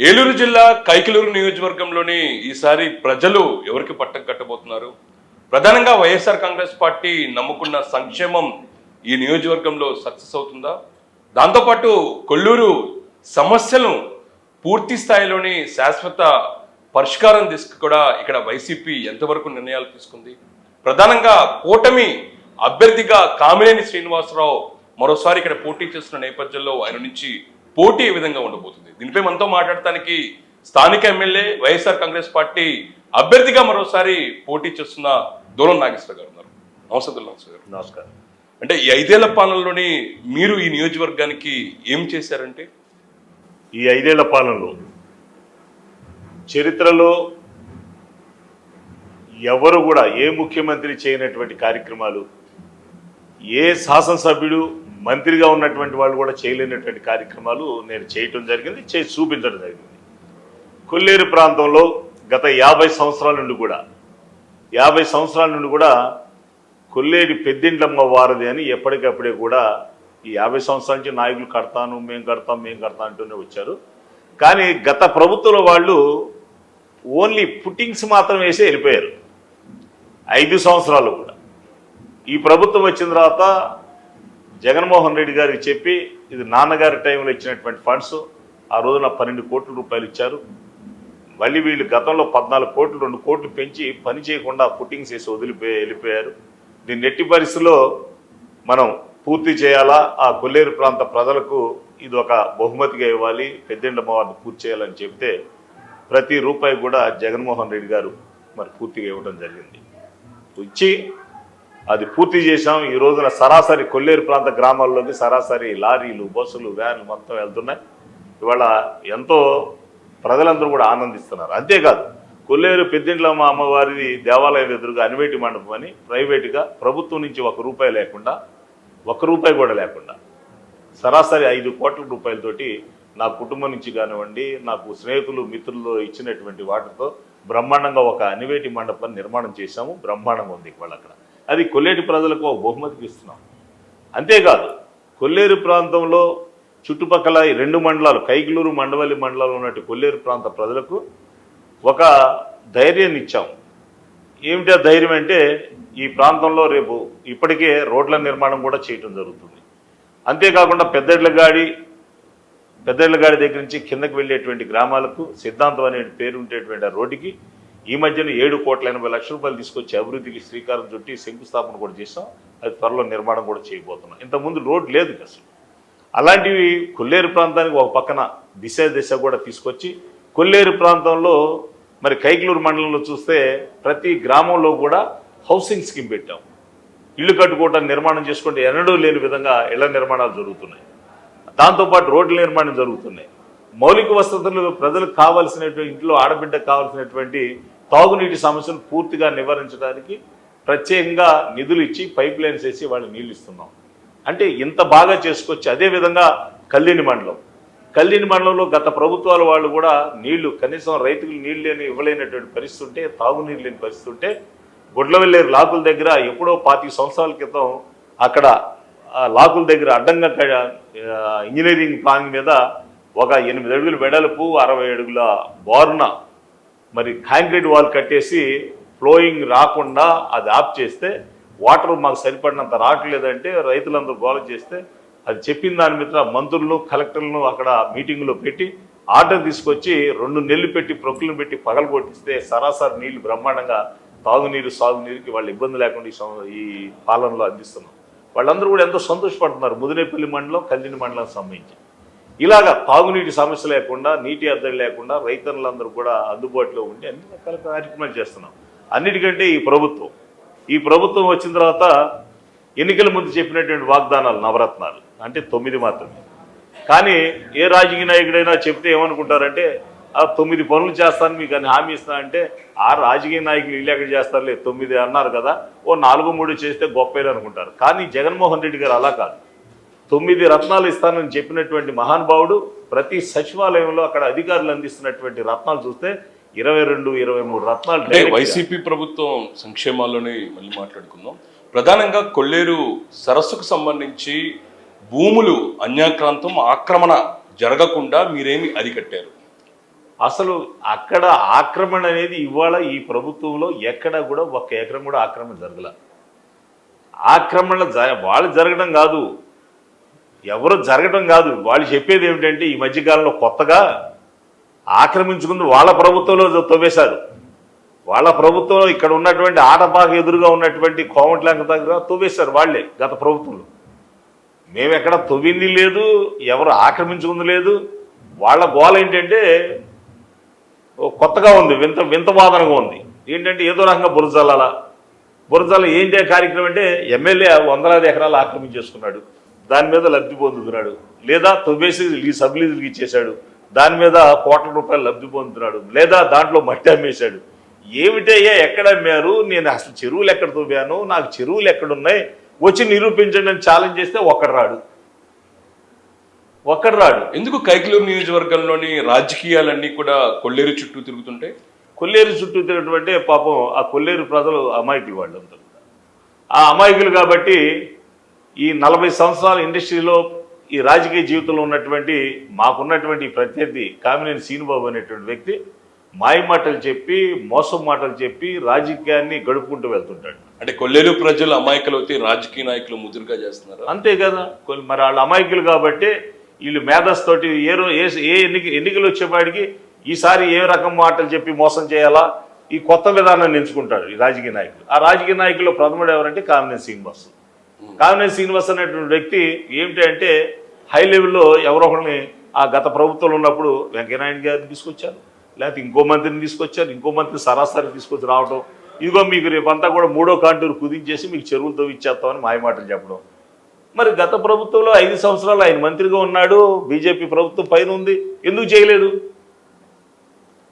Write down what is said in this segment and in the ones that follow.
ఏలూరు జిల్లా కైకలూరు నియోజకవర్గంలోని ఈసారి ప్రజలు ఎవరికి పట్టం కట్టబోతున్నారు? ప్రధానంగా వైఎస్ఆర్ కాంగ్రెస్ పార్టీ నమ్ముకున్న సంక్షేమం ఈ నియోజకవర్గంలో సక్సెస్ అవుతుందా? దాంతోపాటు కొల్లూరు సమస్యలను పూర్తి స్థాయిలోని శాశ్వత పరిష్కారం దిశగా కూడా ఇక్కడ వైసీపీ ఎంతవరకు నిర్ణయాలు తీసుకుంది? ప్రధానంగా కూటమి అభ్యర్థిగా కామినేని శ్రీనివాసరావు మరోసారి ఇక్కడ పోటీ చేస్తున్న నేపథ్యంలో ఆయన నుంచి పోటీ ఏ విధంగా ఉండబోతుంది? దీనిపై మనతో మాట్లాడటానికి స్థానిక ఎమ్మెల్యే వైఎస్ఆర్ కాంగ్రెస్ పార్టీ అభ్యర్థిగా మరోసారి పోటీ చేస్తున్న దూలం నాగేశ్వర గారు ఉన్నారు. నమస్తే గారు. నమస్కారం. అంటే ఈ 5 ఏళ్ల పాలనలోని మీరు ఈ నియోజకవర్గానికి ఏం చేశారంటే? ఈ 5 ఏళ్ల పాలనలో చరిత్రలో ఎవరు కూడా ఏ ముఖ్యమంత్రి చేయనటువంటి కార్యక్రమాలు, ఏ శాసనసభ్యుడు మంత్రిగా ఉన్నటువంటి వాళ్ళు కూడా చేయలేనటువంటి కార్యక్రమాలు నేను చేయటం జరిగింది, చేసి చూపించడం జరిగింది. కొల్లేరు ప్రాంతంలో గత 50 సంవత్సరాల నుండి కూడా కొల్లేరు పెద్దింట్లమ్మ వారధి అని ఎప్పటికప్పుడే కూడా ఈ 50 సంవత్సరాల నుంచి నాయకులు మేము కడతాం అంటూనే వచ్చారు. కానీ గత ప్రభుత్వంలో వాళ్ళు ఓన్లీ పుట్టింగ్స్ మాత్రం వేసి వెళ్ళిపోయారు 5 సంవత్సరాలు కూడా. ఈ ప్రభుత్వం వచ్చిన తర్వాత జగన్మోహన్ రెడ్డి గారికి చెప్పి ఇది నాన్నగారి టైంలో ఇచ్చినటువంటి ఫండ్స్, ఆ రోజున 12 కోట్ల రూపాయలు ఇచ్చారు. మళ్ళీ వీళ్ళు గతంలో 14 కోట్లు 2 కోట్లు పెంచి పని చేయకుండా పుట్టింగ్స్ వేసి వెళ్ళిపోయారు. దీన్ని ఎట్టి పరిస్థితుల్లో మనం పూర్తి చేయాలా, ఆ కొల్లేరు ప్రాంత ప్రజలకు ఇది ఒక బహుమతిగా ఇవ్వాలి, పెద్దింట్లమ్మ వారిని పూర్తి చేయాలని చెప్తే ప్రతి రూపాయి కూడా జగన్మోహన్ రెడ్డి గారు మరి పూర్తిగా ఇవ్వడం జరిగింది. ఇచ్చి అది పూర్తి చేశాం. ఈ రోజున సరాసరి కొల్లేరు ప్రాంత గ్రామాల్లోకి సరాసరి లారీలు, బస్సులు, వ్యాన్లు మొత్తం వెళ్తున్నాయి. ఇవాళ ఎంతో ప్రజలందరూ కూడా ఆనందిస్తున్నారు. అంతేకాదు కొల్లేరు పెద్దింట్లమ్మ అమ్మవారి దేవాలయం ఎదురుగా అనివేటి మండపం అని ప్రైవేటుగా ప్రభుత్వం నుంచి 1 రూపాయి కూడా లేకుండా సరాసరి 5 కోట్ల రూపాయలతోటి నా కుటుంబం నుంచి కానివ్వండి, నాకు స్నేహితులు మిత్రులు ఇచ్చినటువంటి వాటితో బ్రహ్మాండంగా ఒక అనివేటి మండపాన్ని నిర్మాణం చేశాము. బ్రహ్మాండంగా ఉంది ఇవాళ అక్కడ. అది కొల్లేరు ప్రజలకు ఒక బహుమతికి ఇస్తున్నాం. అంతేకాదు కొల్లేరు ప్రాంతంలో చుట్టుపక్కల 2 మండలాలు, కైకలూరు, మండవల్లి మండలాలు ఉన్నట్టు కొల్లేరు ప్రాంత ప్రజలకు ఒక ధైర్యాన్ని ఇచ్చాము. ఏమిటి ఆ ధైర్యం అంటే, ఈ ప్రాంతంలో రేపు ఇప్పటికే రోడ్ల నిర్మాణం కూడా చేయటం జరుగుతుంది. అంతేకాకుండా పెద్దెడ్లగాడి దగ్గర నుంచి కిందకి వెళ్ళేటువంటి గ్రామాలకు సిద్ధాంతం అనే పేరు ఉండేటువంటి ఆ రోడ్డుకి ఈ మధ్యన 7,80,00,000 రూపాయలు తీసుకొచ్చి అభివృద్ధికి శ్రీకారం చుట్టి శంకుస్థాపన కూడా చేస్తాం. అది త్వరలో నిర్మాణం కూడా చేయబోతున్నాం. ఇంతకుముందు రోడ్డు లేదు అసలు. అలాంటివి కొల్లేరు ప్రాంతానికి ఒక పక్కన దిశ కూడా తీసుకొచ్చి కొల్లేరు ప్రాంతంలో మరి కైకలూరు మండలంలో చూస్తే ప్రతి గ్రామంలో కూడా హౌసింగ్ స్కీమ్ పెట్టాం. ఇళ్ళు కట్టుకోవటానికి నిర్మాణం చేసుకుంటే ఎన్నడూ లేని విధంగా ఇళ్ల నిర్మాణాలు జరుగుతున్నాయి. దాంతోపాటు రోడ్ల నిర్మాణం జరుగుతున్నాయి. మౌలిక వసతులు ప్రజలకు కావాల్సినటువంటి, ఇంట్లో ఆడబిడ్డకు కావాల్సినటువంటి తాగునీటి సమస్యను పూర్తిగా నివారించడానికి ప్రత్యేకంగా నిధులు ఇచ్చి పైప్ లైన్స్ వేసి వాళ్ళు నీళ్ళు ఇస్తున్నాం. అంటే ఇంత బాగా చేసుకొచ్చి అదేవిధంగా కల్లిని మండలంలో గత ప్రభుత్వాల వాళ్ళు కూడా నీళ్లు కనీసం రైతులు నీళ్ళు ఇవ్వలేనటువంటి పరిస్థితి ఉంటే, తాగునీరు లేని పరిస్థితి ఉంటే గుడ్లవెల్లేరు లాకుల దగ్గర ఎప్పుడో 25 సంవత్సరాల క్రితం అక్కడ లాకుల దగ్గర అడ్డంగా ఇంజనీరింగ్ ప్లాన్ మీద ఒక 8 అడుగుల వెడల్పు 60 అడుగుల బారున మరి కాంక్రీట్ వాల్ కట్టేసి ఫ్లోయింగ్ రాకుండా అది ఆఫ్ చేస్తే వాటర్ మాకు సరిపడినంత రావట్లేదంటే రైతులందరూ గోల చేస్తే అది చెప్పిన దాని మీద మంత్రులను, కలెక్టర్లను అక్కడ మీటింగ్లో పెట్టి ఆర్డర్ తీసుకొచ్చి 2 నెలలు పెట్టి ప్రొక్కులను పెట్టి పగలగొట్టిస్తే సరాసరి నీళ్లు బ్రహ్మాండంగా తాగునీరు, సాగునీరుకి వాళ్ళు ఇబ్బంది లేకుండా ఈ పాలనలో అందిస్తున్నాం. వాళ్ళందరూ కూడా ఎంతో సంతోషపడుతున్నారు. ముదినేపల్లి మండలం, కల్లిని మండలానికి సంబంధించి ఇలాగా తాగునీటి సమస్య లేకుండా, నీటి అద్దడి లేకుండా రైతన్నులందరూ కూడా అందుబాటులో ఉండి అన్ని రకాల కార్యక్రమాలు చేస్తున్నాం. అన్నిటికంటే ఈ ప్రభుత్వం వచ్చిన తర్వాత ఎన్నికల ముందు చెప్పినటువంటి వాగ్దానాలు నవరత్నాలు అంటే 9 మాత్రమే. కానీ ఏ రాజకీయ నాయకుడైనా చెప్తే ఏమనుకుంటారంటే ఆ 9 పనులు చేస్తాను మీకు అని హామీ ఇస్తా అంటే, ఆ రాజకీయ నాయకులు ఇల్లు ఎక్కడ చేస్తారులే 9 అన్నారు కదా, ఓ 4-3 చేస్తే గొప్పలు అనుకుంటారు. కానీ జగన్మోహన్ రెడ్డి గారు అలా కాదు. 9 రత్నాలు ఇస్తానని చెప్పినటువంటి మహానుభావుడు ప్రతి సచివాలయంలో అక్కడ అధికారులు అందిస్తున్నటువంటి రత్నాలు చూస్తే 22-23 రత్నాలు. వైసీపీ ప్రభుత్వం సంక్షేమాల్లోనే మళ్ళీ మాట్లాడుకుందాం. ప్రధానంగా కొల్లేరు సరస్సుకు సంబంధించి భూములు అన్యాక్రాంతం, ఆక్రమణ జరగకుండా మీరేమి అరికట్టారు? అసలు అక్కడ ఆక్రమణ అనేది ఇవాళ ఈ ప్రభుత్వంలో ఎక్కడ కూడా ఒక్క ఎకరం కూడా ఆక్రమణ జరగల. ఆక్రమణ వాళ్ళు జరగడం కాదు, ఎవరు జరగడం కాదు, వాళ్ళు చెప్పేది ఏమిటంటే ఈ మధ్యకాలంలో కొత్తగా ఆక్రమించుకుంది వాళ్ళ ప్రభుత్వంలో తవ్వేశారు. వాళ్ళ ప్రభుత్వంలో ఇక్కడ ఉన్నటువంటి ఆటపాక ఎదురుగా ఉన్నటువంటి కోమట్లంక దగ్గర తవ్వేశారు వాళ్ళే గత ప్రభుత్వంలో. మేము ఎక్కడ తవ్వింది లేదు, ఎవరు ఆక్రమించుకుంది లేదు. వాళ్ళ గోల ఏంటంటే కొత్తగా ఉంది, వింత వాదనగా ఉంది. ఏంటంటే ఏదో రకంగా బురజాల ఏంటి కార్యక్రమం అంటే ఎమ్మెల్యే వందలాది ఎకరాలు ఆక్రమించేసుకున్నాడు, దాని మీద లబ్ధి పొందుతున్నాడు, లేదా తవ్వేసి సబ్ లీజులకి ఇచ్చేశాడు, దాని మీద కోట్ల రూపాయలు లబ్ధి పొందుతున్నాడు, లేదా దాంట్లో మట్టి అమ్మేశాడు. ఏమిటయ్యా ఎక్కడ అమ్మారు, నేను అసలు చెరువులు ఎక్కడ తవ్వాను, నాకు చెరువులు ఎక్కడున్నాయి వచ్చి నిరూపించండి అని ఛాలెంజ్ చేస్తే ఒక్కడు రాడు. ఎందుకు కైకలూరు నియోజకవర్గంలోని రాజకీయాలన్నీ కూడా కొల్లేరు చుట్టూ తిరుగుతుంటాయి? కొల్లేరు చుట్టూ తిరగటంటే పాపం ఆ కొల్లేరు ప్రజలు అమాయకులు వాళ్ళంతా. ఆ అమాయకులు కాబట్టి ఈ 40 సంవత్సరాల ఇండస్ట్రీలో ఈ రాజకీయ జీవితంలో ఉన్నటువంటి మాకున్నటువంటి ప్రత్యర్థి కామినేని శ్రీనుబాబు అనేటువంటి వ్యక్తి మాయ మాటలు చెప్పి మోసం మాటలు చెప్పి రాజకీయాన్ని గడుపుకుంటూ వెళ్తుంటాడు. అంటే కొల్లేరు ప్రజలు అమాయకులు అయితే రాజకీయ నాయకులు ముదురుగా చేస్తున్నారు. అంతే కదా, మరి వాళ్ళు అమాయకులు కాబట్టి వీళ్ళు మేధస్తోటి ఎన్నికలు వచ్చేవాడికి ఈసారి ఏ రకం మాటలు చెప్పి మోసం చేయాలా ఈ కొత్త విధానాన్ని ఎంచుకుంటాడు ఈ రాజకీయ నాయకులు. ఆ రాజకీయ నాయకుల్లో ప్రథముడు ఎవరంటే కామినేని శ్రీనివాస్. కామినేని శ్రీనివాస్ అనేటువంటి వ్యక్తి ఏమిటంటే హై లెవెల్లో ఎవరో ఒకరిని ఆ గత ప్రభుత్వంలో ఉన్నప్పుడు వెంకయ్యనాయుడు గారిని తీసుకొచ్చారు, లేకపోతే ఇంకో మంత్రిని తీసుకొచ్చారు, ఇంకో మంత్రి సరాసరి తీసుకొచ్చి రావడం, ఇదిగో మీకు రేపంతా కూడా 3వ కాంటూరు కుదించేసి మీకు చెరువులతో ఇచ్చేస్తామని మాయమాటలు చెప్పడం. మరి గత ప్రభుత్వంలో 5 సంవత్సరాలు ఆయన మంత్రిగా ఉన్నాడు, బీజేపీ ప్రభుత్వం పైన ఉంది, ఎందుకు చేయలేదు?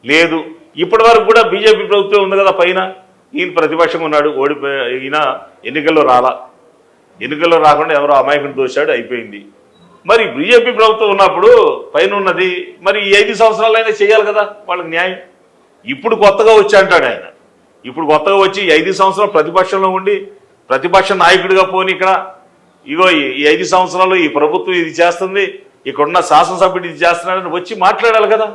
లేదు. ఇప్పటి వరకు కూడా బీజేపీ ప్రభుత్వం ఉంది కదా పైన, ఈయన ప్రతిపక్షంగా ఉన్నాడు, ఈయన ఎన్నికల్లో రాకుండా ఎవరో అమాయకుని దోశాడు, అయిపోయింది. మరి బీజేపీ ప్రభుత్వం ఉన్నప్పుడు పైన ఉన్నది మరి ఈ 5 సంవత్సరాలైనా చేయాలి కదా వాళ్ళకి న్యాయం. ఇప్పుడు కొత్తగా వచ్చి అంటాడు ఆయన, ఇప్పుడు కొత్తగా వచ్చి 5 సంవత్సరాలు ప్రతిపక్షంలో ఉండి ప్రతిపక్ష నాయకుడిగా పోని ఇక్కడ ఇగో ఈ 5 సంవత్సరాలు ఈ ప్రభుత్వం ఇది చేస్తుంది, ఇక్కడున్న శాసనసభ్యుడు ఇది చేస్తున్నాడని వచ్చి మాట్లాడాలి కదా.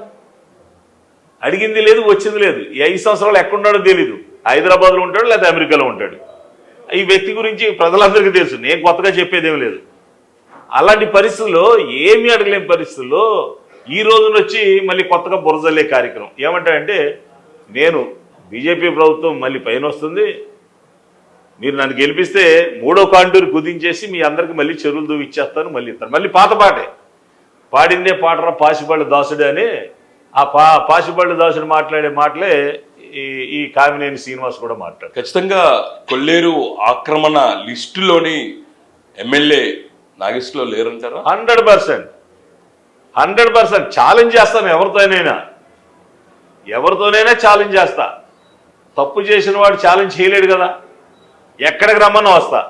అడిగింది లేదు, వచ్చింది లేదు. ఈ 5 సంవత్సరాలు ఎక్కడున్నాడో తెలీదు, హైదరాబాద్లో ఉంటాడు లేదా అమెరికాలో ఉంటాడు. ఈ వ్యక్తి గురించి ప్రజలందరికీ తెలుసు, నేను కొత్తగా చెప్పేదేం లేదు. అలాంటి పరిస్థితుల్లో ఏమీ అడగలేని పరిస్థితుల్లో ఈ రోజున వచ్చి మళ్ళీ కొత్తగా బురజల్లే కార్యక్రమం ఏమంటాడంటే, నేను బీజేపీ ప్రభుత్వం మళ్ళీ పైన వస్తుంది, మీరు నన్ను గెలిపిస్తే 3వ కాంటూరు కుదించేసి మీ అందరికి మళ్ళీ చెరువులు దూవి ఇచ్చేస్తాను, మళ్ళీ ఇస్తాను. మళ్ళీ పాత పాటే పాడిందే పాటరా పాసిపళ్ళు దాసుడు అని ఆ పాసిపళ్ళు దాసుడు మాట్లాడే మాటలే ఈ కామినేని శ్రీనివాస్ కూడా మాట్లాడు. ఖచ్చితంగా కొల్లేరు ఆక్రమణ లిస్టులోని ఎమ్మెల్యే నాగేశ్వరరావు లేరంటారా? 100% ఛాలెంజ్ చేస్తాను, ఎవరితోనైనా ఛాలెంజ్ చేస్తా. తప్పు చేసిన వాడు ఛాలెంజ్ చేయలేడు కదా, ఎక్కడికి రమ్మన్నా వస్తా.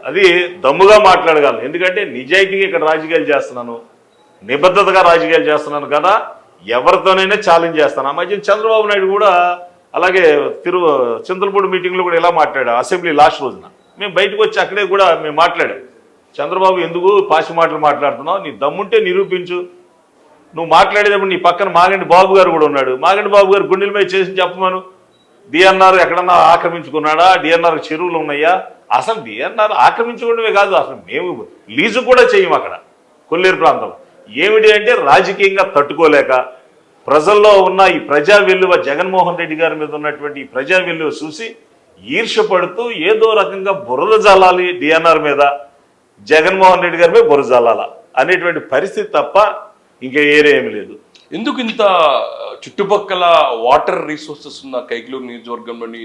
అది దమ్ముగా మాట్లాడగలను, ఎందుకంటే నిజాయితీగా ఇక్కడ రాజకీయాలు చేస్తున్నాను, నిబద్ధతగా రాజకీయాలు చేస్తున్నాను కదా, ఎవరితోనైనా ఛాలెంజ్ చేస్తాను. ఆ మధ్య చంద్రబాబు నాయుడు కూడా అలాగే చింతలపూడి మీటింగ్లో కూడా ఇలా మాట్లాడాడు. అసెంబ్లీ లాస్ట్ రోజున మేము బయటకు వచ్చి అక్కడే కూడా మేము మాట్లాడాం, చంద్రబాబు ఎందుకు పాసి మాటలు మాట్లాడుతున్నావు, నీ దమ్ముంటే నిరూపించు. నువ్వు మాట్లాడేటప్పుడు నీ పక్కన మాగంటి బాబు గారు కూడా ఉన్నాడు, మాగంటి బాబు గారు గుండెల మీద చేసి చెప్పమను. డిఎన్ఆర్ ఎక్కడన్నా ఆక్రమించుకున్నాడా, డిఎన్ఆర్ చెరువులు ఉన్నాయా? అసలు డిఎన్ఆర్ ఆక్రమించుకోవడమే కాదు, అసలు మేము లీజు కూడా చేయము అక్కడ కొల్లేరు ప్రాంతంలో. ఏమిటి అంటే రాజకీయంగా తట్టుకోలేక ప్రజల్లో ఉన్న ఈ ప్రజా వెల్లువ, జగన్మోహన్ రెడ్డి గారి మీద ఉన్నటువంటి ఈ ప్రజా వెల్లువ చూసి ఈర్ష్యపడుతూ ఏదో రకంగా బురద జల్లాలి డిఎన్ఆర్ మీద, జగన్మోహన్ రెడ్డి గారి మీద బురద జల్లాల అనేటువంటి పరిస్థితి తప్ప ఇంకా ఏమీ లేదు. ఎందుకు ఇంత చుట్టుపక్కల వాటర్ రిసోర్సెస్ ఉన్న కైకలూరు నియోజకవర్గంలోని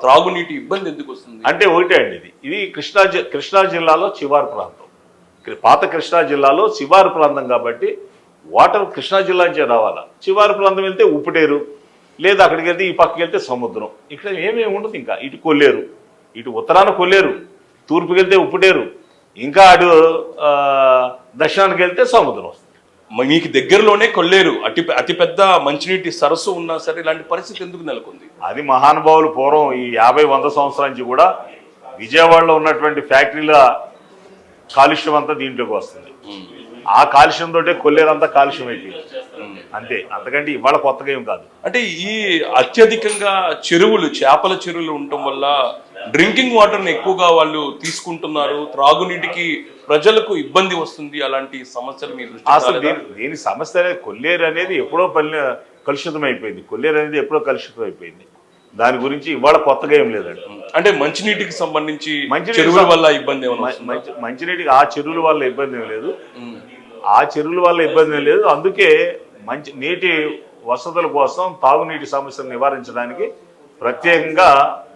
త్రాగునీటి ఇబ్బంది ఎందుకు వస్తుంది అంటే ఒకటే అండి, ఇది కృష్ణా జిల్లాలో శివారు ప్రాంతం, పాత కృష్ణా జిల్లాలో శివారు ప్రాంతం కాబట్టి వాటర్ కృష్ణా జిల్లా నుంచే రావాలా. శివారు ప్రాంతం వెళ్తే ఉప్పుటేరు, లేదా అక్కడికి వెళ్తే ఈ పక్కకి వెళ్తే సముద్రం, ఇక్కడ ఏమేమి ఉండదు. ఇంకా ఇటు కొల్లేరు, ఇటు ఉత్తరాన కొల్లేరు, తూర్పుకి వెళ్తే ఉప్పుటేరు, ఇంకా అటు దక్షిణానికి వెళ్తే సముద్రం వస్తుంది. మీకు దగ్గరలోనే కొల్లేరు అతిపెద్ద మంచినీటి సరస్సు ఉన్నా సరే ఇలాంటి పరిస్థితి ఎందుకు నెలకొంది? అది మహానుభావులు పూర్వం ఈ 50-100 సంవత్సరాల నుంచి కూడా విజయవాడలో ఉన్నటువంటి ఫ్యాక్టరీల కాలుష్యం అంతా దీంట్లోకి వస్తుంది. ఆ కాలుష్యంతో కొల్లేరు అంతా కాలుష్యం అయిపోయింది. అంతే, అంతకంటే ఇవాళ కొత్తగా ఏం కాదు. అంటే ఈ అత్యధికంగా చెరువులు, చేపల చెరువులు ఉండటం వల్ల డ్రింకింగ్ వాటర్ని ఎక్కువగా వాళ్ళు తీసుకుంటున్నారు, త్రాగునీటికి ప్రజలకు ఇబ్బంది వస్తుంది, అలాంటి సమస్యలు మీరు అసలు దీని సమస్య అనేది కొల్లేరు అనేది ఎప్పుడో కలుషితం అయిపోయింది. కొల్లేరు అనేది ఎప్పుడో కలుషితం అయిపోయింది. దాని గురించి ఇవాళ కొత్తగా ఏం లేదండి. అంటే మంచినీటికి సంబంధించి చెరువుల వల్ల ఇబ్బంది మంచినీటికి ఆ చెరువుల వల్ల ఇబ్బంది ఏం లేదు, ఆ చెరువుల వల్ల ఇబ్బంది ఏం లేదు. అందుకే మంచి నీటి వసతుల కోసం తాగునీటి సమస్యను నివారించడానికి ప్రత్యేకంగా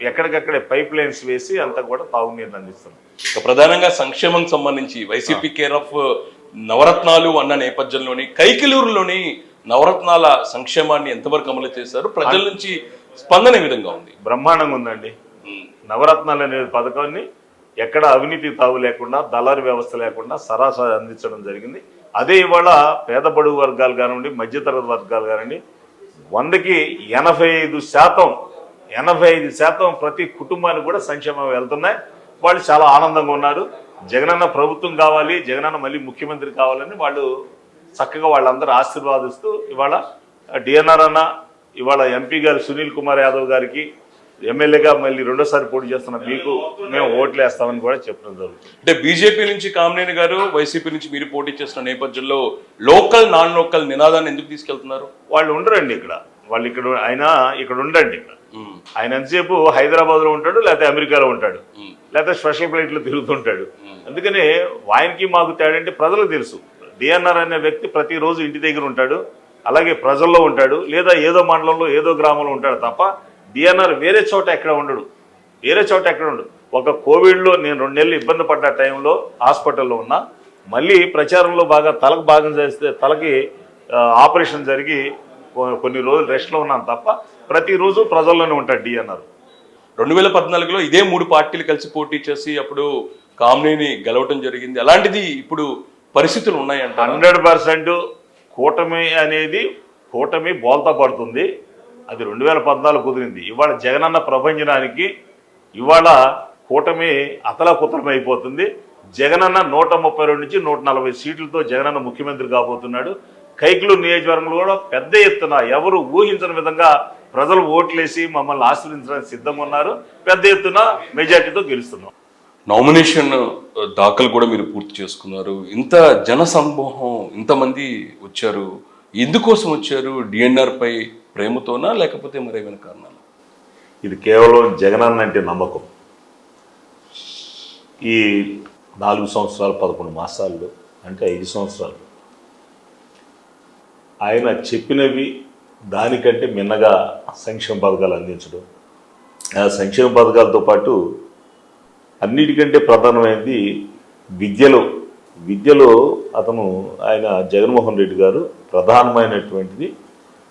ఎక్కడికక్కడే పైప్ లైన్స్ వేసి అంతా కూడా తాగునీరు అందిస్తున్నాం. ప్రధానంగా సంక్షేమం సంబంధించి వైసీపీ కేర్ ఆఫ్ నవరత్నాలు అన్న నేపథ్యంలోని కైకిలూరులోని నవరత్నాల సంక్షేమాన్ని ఎంతవరకు అమలు చేశారు? ప్రజల నుంచి స్పందన ఏ విధంగా ఉంది? బ్రహ్మాండంగా ఉందండి. నవరత్నాలు అనే పథకాన్ని ఎక్కడ అవినీతి తావు లేకుండా, దళారీ వ్యవస్థ లేకుండా సరాసరి అందించడం జరిగింది. అదే ఇవాళ పేద బడుగు వర్గాలు కానివ్వండి, మధ్యతరగతి వర్గాలు కానివ్వండి, 100కి 85% ప్రతి కుటుంబానికి కూడా సంక్షేమం వెళ్తున్నాయి. వాళ్ళు చాలా ఆనందంగా ఉన్నారు. జగనన్న ప్రభుత్వం కావాలి, జగనన్న మళ్ళీ ముఖ్యమంత్రి కావాలని వాళ్ళు చక్కగా వాళ్ళందరూ ఆశీర్వాదిస్తూ ఇవాళ డిఎన్ఆర్ అన్న, ఇవాళ ఎంపీ గారు సునీల్ కుమార్ యాదవ్ గారికి ఎమ్మెల్యేగా మళ్ళీ రెండోసారి పోటీ చేస్తున్న మీకు మేము ఓట్లు వేస్తామని కూడా చెప్పడం జరుగుతుంది. అంటే బీజేపీ నుంచి కామినేని గారు, వైసీపీ నుంచి మీరు పోటీ చేస్తున్న నేపథ్యంలో లోకల్ నాన్ లోకల్ నినాదాన్ని ఎందుకు తీసుకెళ్తున్నారు? వాళ్ళు ఉండరండి ఇక్కడ, వాళ్ళు ఆయన ఇక్కడ ఉండండి. ఆయన ఎంతసేపు హైదరాబాద్ లో ఉంటాడు, లేకపోతే అమెరికాలో ఉంటాడు, లేకపోతే స్పెషల్ ఫ్లైట్ లో తిరుగుతుంటాడు. అందుకనే ఆయనకి మాకు తేడంటే ప్రజలకు తెలుసు. డిఎన్ఆర్ అనే వ్యక్తి ప్రతిరోజు ఇంటి దగ్గర ఉంటాడు, అలాగే ప్రజల్లో ఉంటాడు, లేదా ఏదో మండలంలో ఏదో గ్రామంలో ఉంటాడు తప్ప డిఎన్ఆర్ వేరే చోట ఎక్కడ ఉండడు. ఒక కోవిడ్లో నేను 2 నెలలు ఇబ్బంది పడ్డ టైంలో హాస్పిటల్లో ఉన్నా, మళ్ళీ ప్రచారంలో బాగా తలకు భాగం చేస్తే తలకి ఆపరేషన్ జరిగి కొన్ని రోజులు రెస్ట్లో ఉన్నాను తప్ప ప్రతిరోజు ప్రజల్లోనే ఉంటాడు డిఎన్ఆర్. 2014లో ఇదే 3 పార్టీలు కలిసి పోటీ చేసి అప్పుడు కామినేని గెలవటం జరిగింది. అలాంటిది ఇప్పుడు పరిస్థితులు ఉన్నాయంట. 100% కూటమి బోల్తా పడుతుంది. అది 2014 కుదిరింది. ఇవాళ జగనన్న ప్రభంజనానికి ఇవాళ కూటమి అతలాకుతలం అయిపోతుంది. జగనన్న 132 నుంచి 140 సీట్లతో జగనన్న ముఖ్యమంత్రి కాబోతున్నాడు. కైకిలూరు నియోజకవర్గంలో కూడా పెద్ద ఎత్తున ఎవరు ఊహించని విధంగా ప్రజలు ఓట్లేసి మమ్మల్ని ఆశీర్వదించడానికి సిద్ధంగా ఉన్నారు. పెద్ద ఎత్తున మెజార్టీతో గెలుస్తున్నాం. నామినేషన్ దాఖలు కూడా మీరు పూర్తి చేసుకున్నారు. ఇంత జన సమూహం, ఇంతమంది వచ్చారు, ఎందుకోసం వచ్చారు? డిఎన్ఆర్ పై ప్రేమతోనా లేకపోతే మరేమైనా కారణాలు? ఇది కేవలం జగనన్న అంటే నమ్మకం. ఈ 4 సంవత్సరాలు 11 మాసాల్లో అంటే 5 సంవత్సరాలు ఆయన చెప్పినవి దానికంటే మిన్నగా సంక్షేమ పథకాలు అందించడం, ఆ సంక్షేమ పథకాలతో పాటు అన్నిటికంటే ప్రధానమైనది విద్యలో ఆయన జగన్మోహన్ రెడ్డి గారు ప్రధానమైనటువంటిది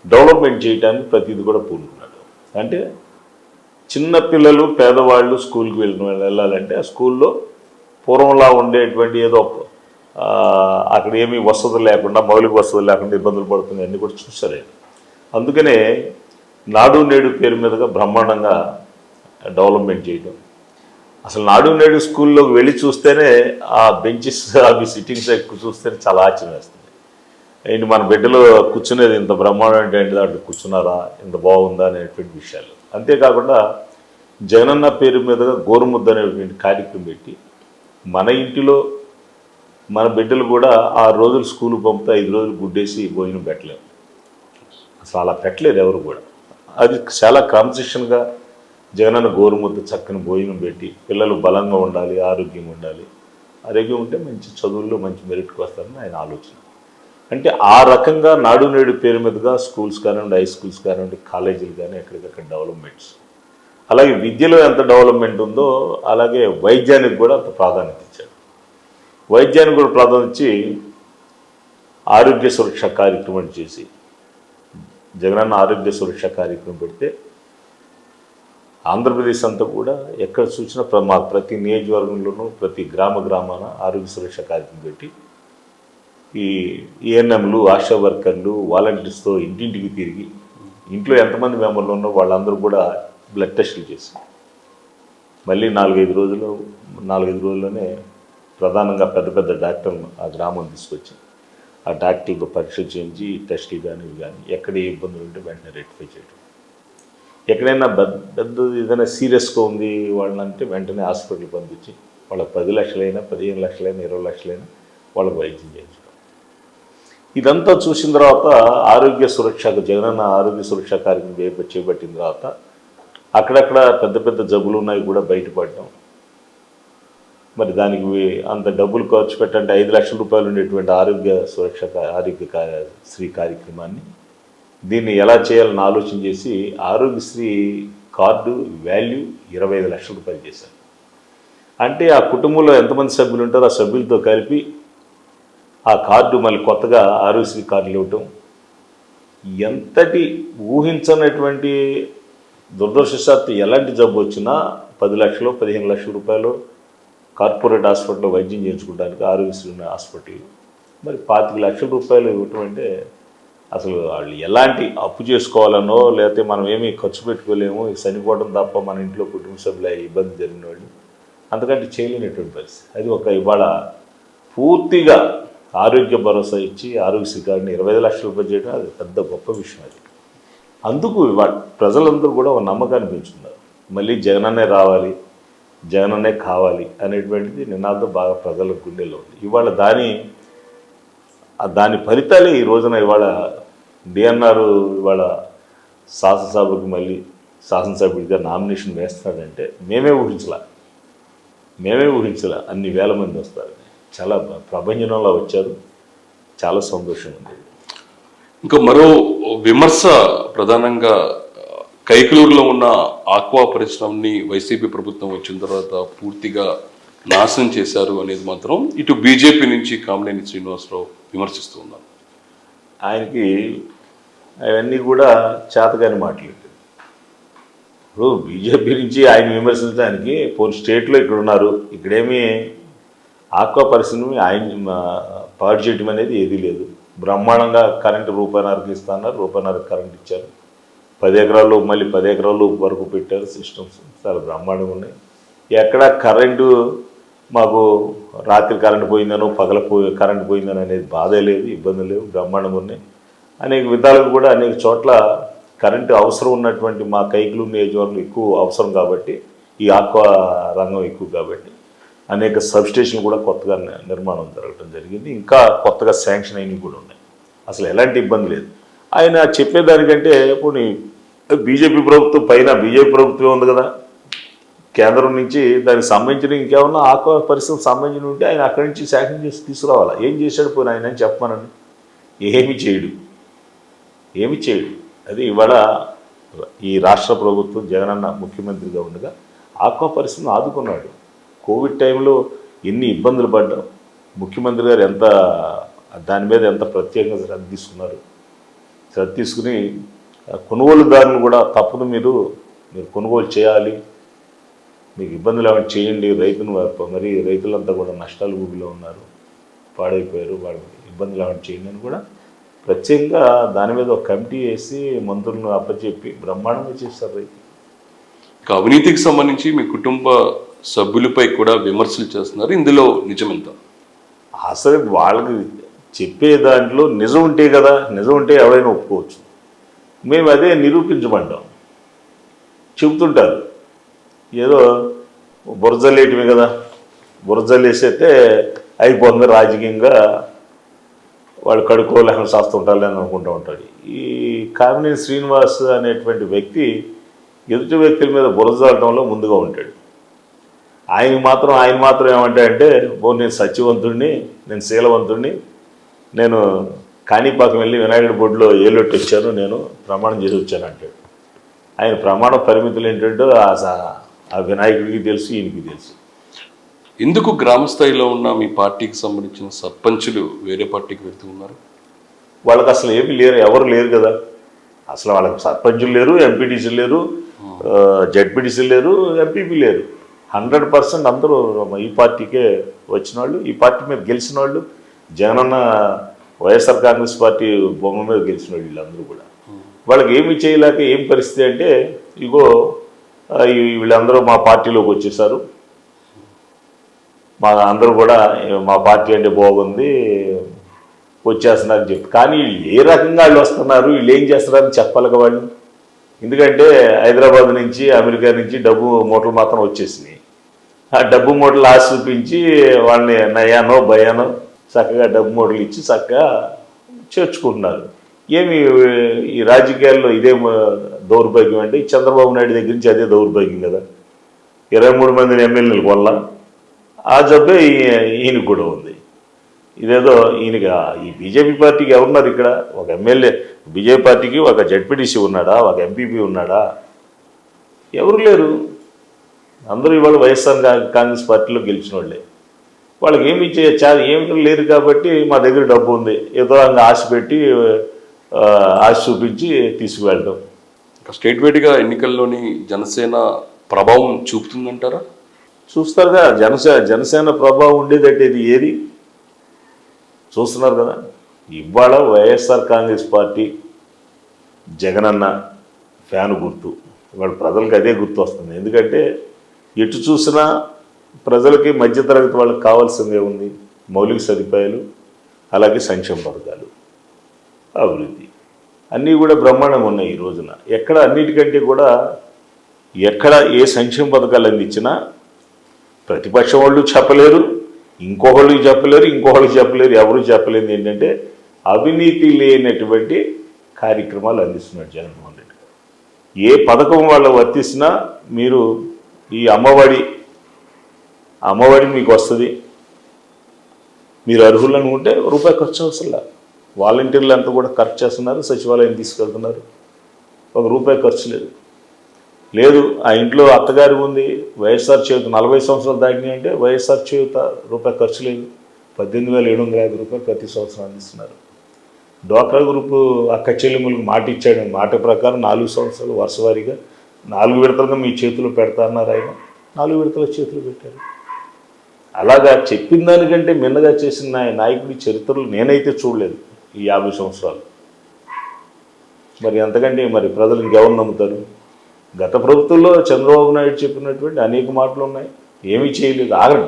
డెవలప్మెంట్ చేయడానికి ప్రతిదీ కూడా పూనుకున్నాడు. అంటే చిన్నపిల్లలు పేదవాళ్ళు స్కూల్కి వెళ్ళాలంటే ఆ స్కూల్లో పూర్వంలా ఉండేటువంటి ఏదో అక్కడ ఏమీ వసతులు లేకుండా, మౌలిక వసతులు లేకుండా ఇబ్బందులు పడుతున్నాయి అన్నీ కూడా చూసారు. అందుకనే నాడు నేడు పేరు మీదుగా బ్రహ్మాండంగా డెవలప్మెంట్ చేయడం. అసలు నాడు నేడు స్కూల్లోకి వెళ్ళి చూస్తేనే ఆ బెంచెస్ అవి సిట్టింగ్స్ ఎక్కువ చూస్తేనే చాలా ఆశ్చర్యం వేస్తుంది. ఏంటి మన బిడ్డలు కూర్చునేది ఇంత బ్రహ్మాండం ఏంటి, దాంట్లో కూర్చున్నారా, ఇంత బాగుందా అనేటువంటి విషయాలు. అంతేకాకుండా జగనన్న పేరు మీదుగా గోరుముద్ద అనేటువంటి కార్యక్రమం పెట్టి మన ఇంటిలో మన బిడ్డలు కూడా 6 రోజులు స్కూల్కి పంపితే 5 రోజులు గుడ్డేసి భోజనం పెట్టలేము. అసలు అలా పెట్టలేదు ఎవరు కూడా. అది చాలా కాన్సెషన్గా జగనన్న గోరుముద్ద చక్కని భోజనం పెట్టి పిల్లలు బలంగా ఉండాలి, ఆరోగ్యంగా ఉండాలి. ఆరోగ్యం ఉంటే మంచి చదువుల్లో మంచి మెరిట్కి వస్తారని ఆయన ఆలోచన. అంటే ఆ రకంగా నాడు నేడు పేరు మీదుగా స్కూల్స్ కానివ్వండి, హై స్కూల్స్ కానివ్వండి, కాలేజీలు కానీ ఎక్కడికక్కడ డెవలప్మెంట్స్, అలాగే విద్యలో ఎంత డెవలప్మెంట్ ఉందో అలాగే వైద్యానికి కూడా అంత ప్రాధాన్యత ఇచ్చాడు. వైద్యానికి కూడా ప్రాధాన్యత ఇచ్చి ఆరోగ్య సురక్ష కార్యక్రమం చేసి జగనన్న ఆరోగ్య సురక్ష కార్యక్రమం పెడితే ఆంధ్రప్రదేశ్ అంతా కూడా ఎక్కడ చూసినా ప్రతి నియోజకవర్గంలోనూ ప్రతి గ్రామాన ఆరోగ్య సురక్ష కార్యక్రమం పెట్టి ఈ ఏఎన్ఎంలు, ఆశా వర్కర్లు, వాలంటీర్స్తో ఇంటింటికి తిరిగి ఇంట్లో ఎంతమంది మెంబర్లు ఉన్నో వాళ్ళందరూ కూడా బ్లడ్ టెస్టులు చేసి మళ్ళీ 4-5 రోజుల్లోనే ప్రధానంగా పెద్ద డాక్టర్లు ఆ గ్రామం తీసుకొచ్చి ఆ డాక్టర్లతో పరీక్షలు చేయించి టెస్టులు కానీ ఇవి కానీ ఎక్కడ ఏ ఇబ్బందులు ఉంటే వెంటనే రెక్టిఫై చేయడం. ఎక్కడైనా పెద్ద ఏదైనా సీరియస్గా ఉంది వాళ్ళంటే వెంటనే హాస్పిటల్ పంపించి వాళ్ళకి 10 లక్షలైనా 15 లక్షలైనా 20 లక్షలైనా వాళ్ళకి వైద్యం చేయించడం. ఇదంతా చూసిన తర్వాత ఆరోగ్య సురక్ష జగనన్న ఆరోగ్య సురక్ష కార్యక్రమం చేపట్టిన తర్వాత అక్కడక్కడ పెద్ద పెద్ద జబ్బులు ఉన్నాయి కూడా బయటపడడం. మరి దానికి అంత డబ్బులు ఖర్చు పెట్టంటే 5 లక్షల రూపాయలు ఉండేటువంటి ఆరోగ్య సురక్ష ఆరోగ్యశ్రీ కార్యక్రమాన్ని దీన్ని ఎలా చేయాలని ఆలోచన చేసి ఆరోగ్యశ్రీ కార్డు వాల్యూ 25 లక్షల రూపాయలు చేశారు. అంటే ఆ కుటుంబంలో ఎంతమంది సభ్యులు ఉంటారో ఆ సభ్యులతో కలిపి ఆ కార్డు మళ్ళీ కొత్తగా ఆరోగ్యశ్రీ కార్డులు ఇవ్వటం. ఎంతటి ఊహించనటువంటి దురదృష్టవశాత్తు ఎలాంటి జబ్బు వచ్చినా 10 లక్షలు 15 లక్షల రూపాయలు కార్పొరేట్ హాస్పిటల్లో వైద్యం చేయించుకోవడానికి ఆరోగ్యశ్రీ ఉన్న హాస్పిటల్ మరి 25 లక్షల రూపాయలు ఇవ్వటం అంటే అసలు వాళ్ళు ఎలాంటి అప్పు చేసుకోవాలనో లేకపోతే మనం ఏమీ ఖర్చు పెట్టుకోలేము, చనిపోవడం తప్ప మన ఇంట్లో కుటుంబ సభ్యుల ఇబ్బంది జరిగిన వాళ్ళు అంతకంటే చేయలేనటువంటి పరిస్థితి. అది ఒక ఇవాళ పూర్తిగా ఆరోగ్య భరోసా ఇచ్చి ఆరోగ్యశ్రీ కార్డుని 25 లక్షల రూపాయలు చేయడం అది పెద్ద గొప్ప విషయం. అది అందుకు ప్రజలందరూ కూడా ఒక నమ్మకాన్ని పెంచుతున్నారు. మళ్ళీ జగనన్నే రావాలి, జగనన్నే కావాలి అనేటువంటిది నినాదం బాగా ప్రజల గుండెల్లో ఉంది. ఇవాళ దాని ఫలితాలే ఈ రోజున ఇవాళ డిఎన్ఆర్ ఇవాళ శాసనసభకు మళ్ళీ శాసనసభ్యుడిగా నామినేషన్ వేస్తున్నాడంటే మేమే ఊహించలే అన్ని వేల మంది వస్తారు. చాలా ప్రభంజనంలో వచ్చారు. చాలా సంతోషంగా ఉంది. ఇంకా మరో విమర్శ ప్రధానంగా కైకలూరులో ఉన్న ఆక్వా పరిశ్రమని వైసీపీ ప్రభుత్వం వచ్చిన తర్వాత పూర్తిగా నాశనం చేశారు అనేది మాత్రం ఇటు బీజేపీ నుంచి కామినేని శ్రీనివాసరావు విమర్శిస్తూ ఉన్నారు. ఆయనకి అవన్నీ కూడా చేతగాని మాటలు. ఇప్పుడు బీజేపీ నుంచి ఆయన విమర్శించడానికి పోనీ స్టేట్లో ఇక్కడ ఉన్నారు, ఇక్కడేమీ ఆక్వా పరిశ్రమ ఆయన పాడు చేయడం అనేది ఏదీ లేదు. బ్రహ్మాండంగా కరెంటు రూపాయన్నరకు ఇస్తున్నారు, రూపాయన్నరకు కరెంట్ ఇచ్చారు. 10 ఎకరాల్లో మళ్ళీ 10 ఎకరాలు వరకు పెట్టారు. సిస్టమ్స్ చాలా బ్రహ్మాండంగా ఉన్నాయి. ఎక్కడ కరెంటు మాకు రాత్రి కరెంటు పోయిందనో కరెంటు పోయిందనో అనేది బాధే లేదు, ఇబ్బందులు లేవు, బ్రహ్మాండంగా ఉన్నాయి. అనేక విధాలుగా కూడా అనేక చోట్ల కరెంటు అవసరం ఉన్నటువంటి మా కైకలూరు నియోజకవర్గంలో ఎక్కువ అవసరం కాబట్టి ఈ ఆక్వా రంగం ఎక్కువ కాబట్టి అనేక సబ్స్టేషన్లు కూడా కొత్తగా నిర్మాణం జరగడం జరిగింది. ఇంకా కొత్తగా శాంక్షన్ అయినవి కూడా ఉన్నాయి. అసలు ఎలాంటి ఇబ్బంది లేదు. ఆయన చెప్పేదానికంటే ఇప్పుడు బీజేపీ ప్రభుత్వం పైన బీజేపీ ప్రభుత్వం ఉంది కదా, కేంద్రం నుంచి దానికి సంబంధించిన ఇంకేమన్నా ఆక్వా పరిశ్రమ సంబంధించిన ఉంటే ఆయన అక్కడి నుంచి శాంక్షన్ చేసి తీసుకురావాలా. ఏం చేశాడు పోయిన ఆయన అని చెప్పమనండి. ఏమి చేయడు. అది ఇవాళ ఈ రాష్ట్ర ప్రభుత్వం జగనన్న ముఖ్యమంత్రిగా ఉండగా ఆక్వా పరిశ్రమను ఆదుకున్నాడు. కోవిడ్ టైంలో ఎన్ని ఇబ్బందులు పడ్డాం. ముఖ్యమంత్రి గారు దాని మీద ఎంత ప్రత్యేకంగా శ్రద్ధ తీసుకుని కొనుగోలుదారులు కూడా తప్పదు, మీరు కొనుగోలు చేయాలి, మీకు ఇబ్బందులు ఏమైనా చేయండి. రైతులంతా కూడా నష్టాలు ఊబిలో ఉన్నారు, పాడైపోయారు, వాళ్ళకి ఇబ్బందులు ఏమైనా చేయండి అని కూడా ప్రత్యేకంగా దాని మీద ఒక కమిటీ వేసి మంత్రులను అప్పచెప్పి బ్రహ్మాండంగా చేస్తారు. రైతు అవినీతికి సంబంధించి మీ కుటుంబ సభ్యులపై కూడా విమర్శలు చేస్తున్నారు. ఇందులో నిజమెంత? అసలు వాళ్ళకి చెప్పే దాంట్లో నిజం ఉంటే కదా, నిజం ఉంటే ఎవరైనా ఒప్పుకోవచ్చు. మేము అదే నిరూపించమంటాం. చెబుతుంటారు ఏదో బురజల్లేయటమే కదా, బురజల్లేసైతే అయిపోతుంది రాజకీయంగా, వాళ్ళు కడుక్కోలేని శాస్తుంటారు అని అనుకుంటూ ఉంటాడు. ఈ కామినేని శ్రీనివాస్ అనేటువంటి వ్యక్తి ఎదుటి వ్యక్తుల మీద బురజల్లడంలో ముందుగా ఉంటాడు. ఆయన మాత్రం ఏమంటాడంటే నేను సత్యవంతుడిని, నేను శీలవంతుడిని, నేను కాణిపాకం వెళ్ళి వినాయకుడి బొడ్లో ఏలొట్టి వచ్చాను, నేను ప్రమాణం చేసి వచ్చాను అంటాడు. ఆయన ప్రమాణ పరిమితులు ఏంటంటే ఆ వినాయకుడికి తెలుసు, ఈయనకి తెలుసు. ఎందుకు గ్రామ స్థాయిలో ఉన్న మీ పార్టీకి సంబంధించిన సర్పంచులు వేరే పార్టీకి వెళ్తూ ఉన్నారు? వాళ్ళకి అసలు ఏమీ లేరు, ఎవరు లేరు కదా. అసలు వాళ్ళకి సర్పంచులు లేరు, ఎంపీటీసీలు లేరు, జడ్పీటీసీలు లేరు, ఎంపీపీ లేరు. 100% అందరూ ఈ పార్టీకే వచ్చిన వాళ్ళు, ఈ పార్టీ మీద గెలిచిన వాళ్ళు, జగనన్న వైఎస్ఆర్ కాంగ్రెస్ పార్టీ బొమ్మ మీద గెలిచిన వాళ్ళు వీళ్ళందరూ కూడా. వాళ్ళకి ఏమి చేయలేక ఏం పరిస్థితి అంటే ఇగో వీళ్ళందరూ మా పార్టీలోకి వచ్చేసారు, అందరూ కూడా మా పార్టీ అంటే బాగుంది, వచ్చేస్తున్నారని చెప్పి. కానీ వీళ్ళు ఏ రకంగా వాళ్ళు వస్తున్నారు, వీళ్ళు ఏం చేస్తున్నారని చెప్పాలిగా వాళ్ళు. ఎందుకంటే హైదరాబాద్ నుంచి అమెరికా నుంచి డబ్బు మూటలు మాత్రం వచ్చేసినాయి. ఆ డబ్బు మూటలు ఆశ చూపించి వాళ్ళని నయానో భయానో చక్కగా డబ్బు మూటలు ఇచ్చి చక్కగా చేర్చుకుంటున్నారు. ఏమి ఈ రాజకీయాల్లో ఇదే దౌర్భాగ్యం అంటే చంద్రబాబు నాయుడు దగ్గర నుంచి అదే దౌర్భాగ్యం కదా. 23 మందిని ఎమ్మెల్యేలు వల్ల ఆ జబ్బే ఈయనకు కూడా ఉంది. ఇదేదో ఈయనకి ఈ బీజేపీ పార్టీకి ఎవరున్నారు ఇక్కడ? ఒక ఎమ్మెల్యే బీజేపీ పార్టీకి ఒక జడ్పీటీసీ ఉన్నాడా, ఒక ఎంపీపీ ఉన్నాడా? ఎవరు లేరు. అందరూ ఇవాళ వైఎస్ఆర్ కాంగ్రెస్ పార్టీలో గెలిచిన వాళ్ళే. వాళ్ళకి ఏమి ఏమి లేరు కాబట్టి మా దగ్గర డబ్బు ఉంది ఏదో అంత ఆశ పెట్టి ఆశ చూపించి తీసుకువెళ్ళడం. స్టేట్ వైడ్గా ఎన్నికల్లోని జనసేన ప్రభావం చూపుతుందంటారా? చూస్తారుగా జనసేన ప్రభావం ఉండేదంటే ఇది ఏది చూస్తున్నారు కదా. ఇవాళ వైఎస్ఆర్ కాంగ్రెస్ పార్టీ జగనన్న ఫ్యాన్ గుర్తు ఇవాళ ప్రజలకు అదే గుర్తు వస్తుంది. ఎందుకంటే ఎటు చూసినా ప్రజలకి మధ్యతరగతి వాళ్ళకి కావాల్సిందే ఉంది. మౌలిక సదుపాయాలు, అలాగే సంక్షేమ పథకాలు, అభివృద్ధి అన్నీ కూడా బ్రహ్మాండంగా ఉన్నాయి ఈ రోజున. ఎక్కడ అన్నిటికంటే కూడా ఎక్కడ ఏ సంక్షేమ పథకాలు అందించినా ప్రతిపక్షం వాళ్ళు చెప్పలేరు, ఇంకొకళ్ళకి చెప్పలేరు, ఎవరు చెప్పలేదు. ఏంటంటే అవినీతి లేనటువంటి కార్యక్రమాలు అందిస్తున్నాడు జగన్మోహన్ రెడ్డి. ఏ పథకం వాళ్ళు వర్తిస్తున్నా మీరు ఈ అమ్మఒడి మీకు వస్తుంది, మీరు అర్హులు అనుకుంటే రూపాయి ఖర్చు అవసరంలా. వాలంటీర్లు అంతా కూడా ఖర్చు చేస్తున్నారు, సచివాలయం తీసుకెళ్తున్నారు, ₹1 ఖర్చు లేదు. ఆ ఇంట్లో అత్తగారి ఉంది, వైఎస్ఆర్ చేయూత 40 సంవత్సరాలు దాటినాయి అంటే వైఎస్ఆర్ చేయూత ₹1 ఖర్చు లేదు. ₹18,750 ప్రతి సంవత్సరం అందిస్తున్నారు. డ్వాక్రా గ్రూపు అక్క చెల్లెములకు మాట ఇచ్చాడు. మాట ప్రకారం 4 సంవత్సరాలు వరుసవారీగా 4 విడతలుగా మీ చేతిలో పెడతారన్నారు. ఆయన 4 విడతల చేతులు పెట్టారు. అలాగా చెప్పిన దానికంటే మిన్నగా చేసిన నాయకుడి చరిత్రలు నేనైతే చూడలేదు ఈ 50 సంవత్సరాలు. మరి అంతకంటే మరి ప్రజలు ఇంకెవరు నమ్ముతారు? గత ప్రభుత్వంలో చంద్రబాబు నాయుడు చెప్పినటువంటి అనేక మాటలు ఉన్నాయి, ఏమీ చేయలేదు. ఆఖరి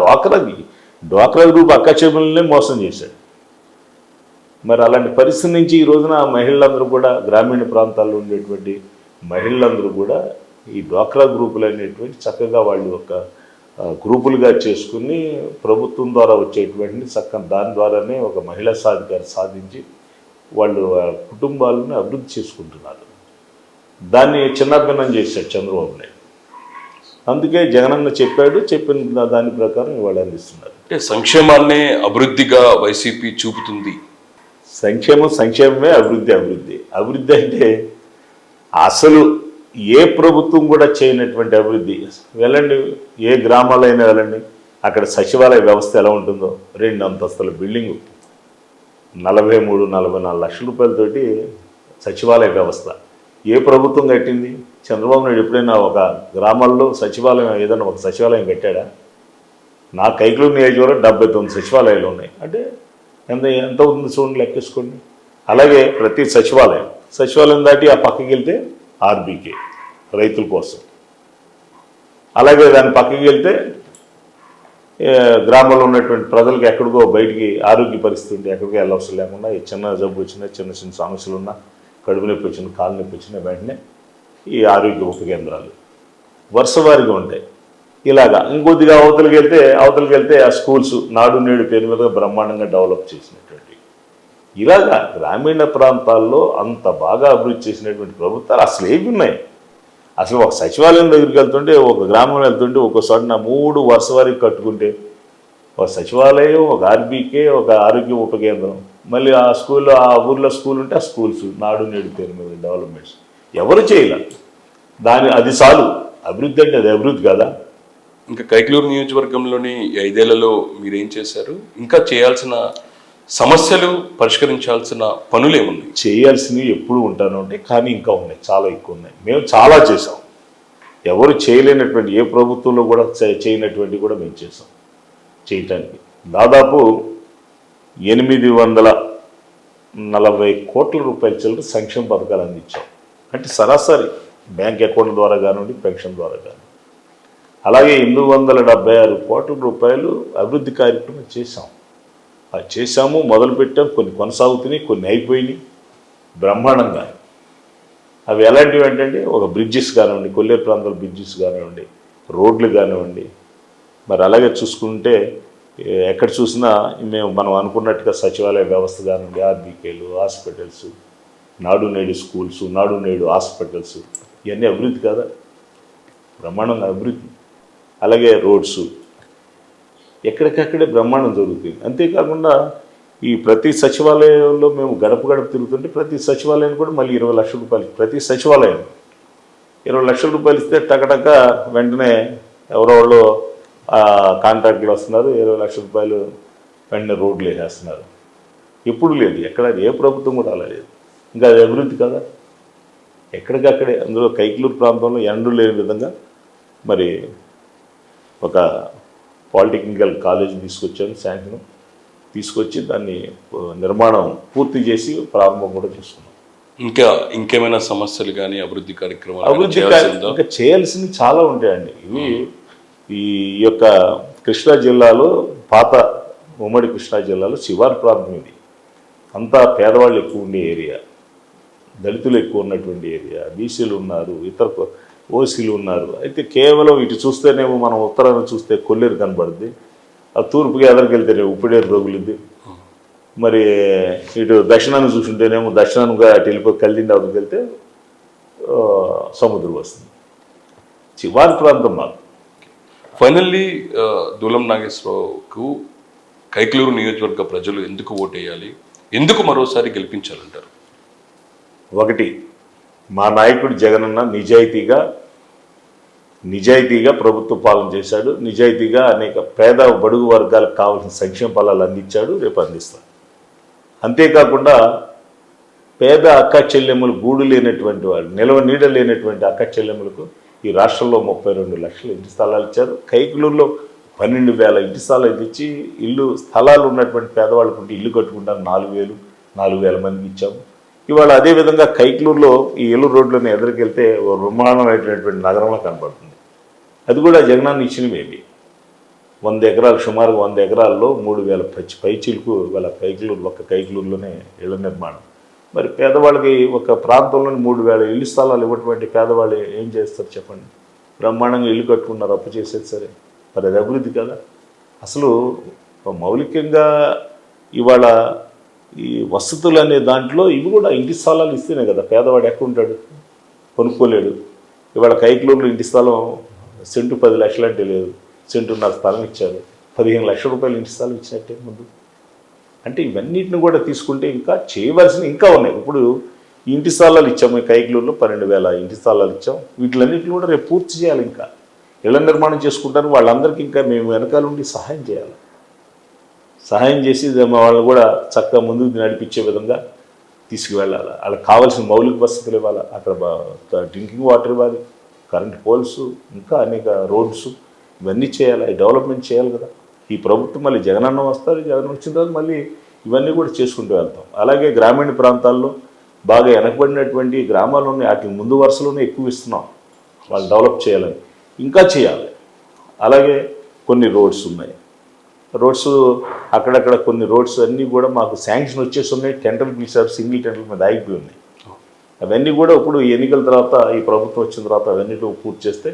డ్వాక్రా గ్రూప్ అక్క చెల్లెములనే మోసం చేశాడు. మరి అలాంటి పరిస్థితి నుంచి ఈ రోజున మహిళలందరూ కూడా, గ్రామీణ ప్రాంతాల్లో ఉండేటువంటి మహిళలందరూ కూడా ఈ డ్వాక్రా గ్రూపులు అనేటువంటి చక్కగా వాళ్ళు ఒక గ్రూపులుగా చేసుకుని ప్రభుత్వం ద్వారా వచ్చేటువంటి చక్కగా దాని ద్వారానే ఒక మహిళా సాధికారం సాధించి వాళ్ళు కుటుంబాలను అభివృద్ధి చేసుకుంటున్నారు. దాన్ని చిన్నభిన్నం చేశాడు చంద్రబాబు నాయుడు. అందుకే జగనన్న చెప్పిన దాని ప్రకారం వాళ్ళు అందిస్తున్నారు. అంటే సంక్షేమాన్నే అభివృద్ధిగా వైసీపీ చూపుతుంది. సంక్షేమమే అభివృద్ధి అంటే అసలు ఏ ప్రభుత్వం కూడా చేయనటువంటి అభివృద్ధి. వెళ్ళండి, ఏ గ్రామాలైనా వెళ్ళండి, అక్కడ సచివాలయ వ్యవస్థ ఎలా ఉంటుందో. 2 అంతస్తుల బిల్డింగు, 43-44 లక్షల రూపాయలతోటి సచివాలయ వ్యవస్థ. ఏ ప్రభుత్వం కట్టింది? చంద్రబాబు నాయుడు ఎప్పుడైనా ఒక గ్రామాల్లో సచివాలయం ఏదైనా ఒక సచివాలయం కట్టాడా? నా కైకలూరు నియోజకవర్గంలో 79 సచివాలయాలు ఉన్నాయి. అంటే ఎంత ఉంది చూడండి, లెక్కేసుకోండి. అలాగే ప్రతి సచివాలయం దాటి ఆ పక్కకి వెళ్తే ఆర్బీకే రైతుల కోసం, అలాగే దాని పక్కకి వెళ్తే గ్రామంలో ఉన్నటువంటి ప్రజలకు ఎక్కడికో బయటికి ఆరోగ్య పరిస్థితి ఉంటే ఎక్కడికి వెళ్ళవసరం లేకుండా చిన్న జబ్బు వచ్చినా, చిన్న సమస్యలు ఉన్నా, కడుపు నొప్పి వచ్చినా, కాలు నొప్పి వచ్చినా వెంటనే ఈ ఆరోగ్య ఉప కేంద్రాలు వరుసవారీగా ఉంటాయి. ఇలాగా ఇంకొద్దిగా అవతలకి వెళ్తే ఆ స్కూల్స్ నాడు నేడు పేరు మీద బ్రహ్మాండంగా డెవలప్ చేసినటువంటి, ఇలాగా గ్రామీణ ప్రాంతాల్లో అంత బాగా అభివృద్ధి చేసినటువంటి ప్రభుత్వాలు అసలు ఏమి ఉన్నాయి? అసలు ఒక సచివాలయం దగ్గరికి వెళ్తుంటే, ఒక గ్రామం వెళ్తుంటే ఒక్కోసారి 3 వరుస వారికి కట్టుకుంటే ఒక సచివాలయం, ఒక ఆర్బీకే, ఒక ఆరోగ్య ఉప కేంద్రం, మళ్ళీ ఆ స్కూల్లో ఆ ఊర్లో స్కూల్ ఉంటే ఆ స్కూల్స్ నాడు నేడు పేరు మీద డెవలప్మెంట్స్ ఎవరు చేయలే. అది చాలు. అభివృద్ధి అంటే అది అభివృద్ధి కదా. ఇంకా కైకలూరు నియోజకవర్గంలోని 5 ఏళ్లలో మీరేం చేశారు? ఇంకా చేయాల్సిన సమస్యలు, పరిష్కరించాల్సిన పనులు ఏమున్నాయి? చేయాల్సినవి ఎప్పుడు ఉంటాను అంటే, కానీ ఇంకా ఉన్నాయి, చాలా ఎక్కువ ఉన్నాయి. మేము చాలా చేసాం. ఎవరు చేయలేనటువంటి, ఏ ప్రభుత్వంలో కూడా చేయనటువంటి కూడా మేము చేసాం. చేయటానికి దాదాపు 840 కోట్ల రూపాయల చిల్లర సంక్షేమ పథకాలు అందించాం. అంటే సరాసరి బ్యాంక్ అకౌంట్ ద్వారా కానివ్వండి, పెన్షన్ ద్వారా కానివ్వండి. అలాగే 876 కోట్ల రూపాయలు అభివృద్ధి కార్యక్రమం చేశాం. అది చేశాము, మొదలుపెట్టాం, కొన్ని కొనసాగుతున్నాయి, కొన్ని అయిపోయినాయి బ్రహ్మాండంగా. అవి ఎలాంటివి ఏంటంటే ఒక బ్రిడ్జెస్ కానివ్వండి, కొల్లేరు ప్రాంతాల బ్రిడ్జెస్ కానివ్వండి, రోడ్లు కానివ్వండి. మరి అలాగే చూసుకుంటే ఎక్కడ చూసినా మనం అనుకున్నట్టుగా సచివాలయ వ్యవస్థ కానివ్వండి, ఆర్బీకేలు, హాస్పిటల్స్, నాడు నేడు స్కూల్స్, నాడు నేడు హాస్పిటల్స్, ఇవన్నీ అభివృద్ధి కాదా? బ్రహ్మాండంగా అభివృద్ధి. అలాగే రోడ్స్ ఎక్కడికక్కడే బ్రహ్మాండం జరుగుతుంది. అంతేకాకుండా ఈ ప్రతి సచివాలయంలో మేము గడప గడప తిరుగుతుంటే ప్రతి సచివాలయం కూడా మళ్ళీ 20 లక్షల రూపాయలు, ప్రతి సచివాలయం 20 లక్షల రూపాయలు ఇస్తే టకటక వెంటనే ఎవరో కాంట్రాక్టులు వస్తున్నారు, 20 లక్షల రూపాయలు వెంటనే రోడ్లు వేసేస్తున్నారు. ఎప్పుడు లేదు, ఎక్కడ ఏ ప్రభుత్వం కూడా అలా లేదు. ఇంకా అది అభివృద్ధి కదా? ఎక్కడికక్కడే. అందులో కైకలూరు ప్రాంతంలో ఎండలు లేని విధంగా మరి ఒక పాలిటెక్నికల్ కాలేజ్ తీసుకొచ్చాను, శాంక్షన్ తీసుకొచ్చి దాన్ని నిర్మాణం పూర్తి చేసి ప్రారంభం కూడా చేసుకున్నాం. ఇంకేమైనా సమస్యలు కానీ అభివృద్ధి కార్యక్రమాలు ఇంకా చేయాల్సినవి చాలా ఉంటాయండి. ఇవి ఈ యొక్క కృష్ణా జిల్లాలో, పాత ఉమ్మడి కృష్ణా జిల్లాలో శివారు ప్రాంతం ఇది. అంతా పేదవాళ్ళు ఎక్కువ ఉండే ఏరియా, దళితులు ఎక్కువ ఉన్నటువంటి ఏరియా, బీసీలు ఉన్నారు, ఇతర ఓసీలు ఉన్నారు. అయితే కేవలం ఇటు చూస్తేనేమో మనం ఉత్తరాన్ని చూస్తే కొల్లేరు కనబడుద్ది, ఆ తూర్పుకి ఎదరికెళ్తేనే ఉప్పిడేరు రగులుద్ది. మరి ఇటు దక్షిణాన్ని చూసుంటేనేమో దక్షిణంగా అటు వెళ్ళిపోయి కల్లిండి అవతలికి వెళ్తే సముద్రం వస్తుంది. శివారు ప్రాంతం మాకు. ఫైనల్లీ దూలం నాగేశ్వరరావుకు కైకలూరు నియోజకవర్గ ప్రజలు ఎందుకు ఓటేయాలి, ఎందుకు మరోసారి గెలిపించాలంటారు? ఒకటి, మా నాయకుడు జగనన్న నిజాయితీగా ప్రభుత్వ పాలన చేశాడు, నిజాయితీగా అనేక పేద బడుగు వర్గాలకు కావాల్సిన సంక్షేమ ఫలాలు అందించాడు, రేపు అందిస్తాడు. అంతేకాకుండా పేద అక్క చెల్లెమ్మలు, గూడు లేనటువంటి వాళ్ళు, నిలవ నీడ లేనటువంటి అక్క చెల్లెమ్మలకు ఈ రాష్ట్రంలో 32 లక్షల ఇంటి స్థలాలు ఇచ్చారు. కైకలూరులో 12,000 ఇంటి స్థలాలు ఇచ్చి స్థలాలు ఉన్నటువంటి పేదవాళ్ళకు ఉంటే ఇల్లు కట్టుకుంటాను 4,000 మందికి ఇచ్చాము. ఇవాళ అదేవిధంగా కైకలూరులో ఈ ఏలూరు రోడ్లోనే ఎదురుకెళ్తే ఓ బ్రహ్మాండమైనటువంటి నగరంలో కనబడుతుంది. అది కూడా జగనాన్ని ఇచ్చినవేమి. 100 ఎకరాలు, సుమారుగా 100 ఎకరాల్లో 3,000 పైచీలకు ఇవాళ కైకలూరులోనే ఇళ్ల నిర్మాణం. మరి పేదవాళ్ళకి ఒక ప్రాంతంలోని 3,000 ఇల్లు స్థలాలు ఇవ్వటువంటి పేదవాళ్ళు ఏం చేస్తారు చెప్పండి? బ్రహ్మాండంగా ఇల్లు కట్టుకున్నారు, అప్పు చేసేది సరే. మరి అది అభివృద్ధి కదా? అసలు మౌలికంగా ఇవాళ ఈ వసతులు అనే దాంట్లో ఇవి కూడా ఇంటి స్థలాలు ఇస్తేనే కదా. పేదవాడు ఎక్కడ ఉంటాడు? కొనుక్కోలేడు. ఇవాళ కైకలూరులో ఇంటి స్థలం సెంటు 10 లక్షలు అంటే లేదు, సెంటున్నర స్థలం ఇచ్చారు. 15 లక్షల రూపాయలు ఇంటి స్థలం ఇచ్చినట్టే ముందు. అంటే ఇవన్నిటిని కూడా తీసుకుంటే ఇంకా చేయవలసినవి ఇంకా ఉన్నాయి. ఇప్పుడు ఇంటి స్థలాలు ఇచ్చాము, కైకలూరులో 12,000 ఇంటి స్థలాలు ఇచ్చాం. వీటిలన్నింటిని కూడా రేపు పూర్తి చేయాలి. ఇంకా ఇళ్ల నిర్మాణం చేసుకుంటారు వాళ్ళందరికీ ఇంకా మేము వెనకాల ఉండి సహాయం చేయాలి. సహాయం చేసి వాళ్ళని కూడా చక్కగా ముందుకు నడిపించే విధంగా తీసుకువెళ్ళాలి. వాళ్ళకి కావాల్సిన మౌలిక వసతులు ఇవ్వాలి, అక్కడ డ్రింకింగ్ వాటర్ ఇవ్వాలి, కరెంట్ పోల్స్, ఇంకా అనేక రోడ్స్, ఇవన్నీ చేయాలి. డెవలప్మెంట్ చేయాలి కదా. ఈ ప్రభుత్వం మళ్ళీ జగనన్న వస్తారు, జగన్ వచ్చిన తర్వాత మళ్ళీ ఇవన్నీ కూడా చేసుకుంటూ వెళ్తాం. అలాగే గ్రామీణ ప్రాంతాల్లో బాగా వెనకబడినటువంటి గ్రామాలు ఉన్నాయి, వాటికి ముందు వరుసలోనే ఎక్కువ ఇస్తున్నాం. వాళ్ళు డెవలప్ చేయాలని ఇంకా చేయాలి. అలాగే కొన్ని రోడ్స్ ఉన్నాయి, రోడ్స్ అక్కడక్కడ కొన్ని రోడ్స్ అన్నీ కూడా మాకు శాంక్షన్ వచ్చేసి ఉన్నాయి. టెండర్లు పిలిచారు, సింగిల్ టెండర్ల మీద ఆగిపోయి ఉన్నాయి. అవన్నీ కూడా ఇప్పుడు ఎన్నికల తర్వాత, ఈ ప్రభుత్వం వచ్చిన తర్వాత అవన్నీ పూర్తి చేస్తే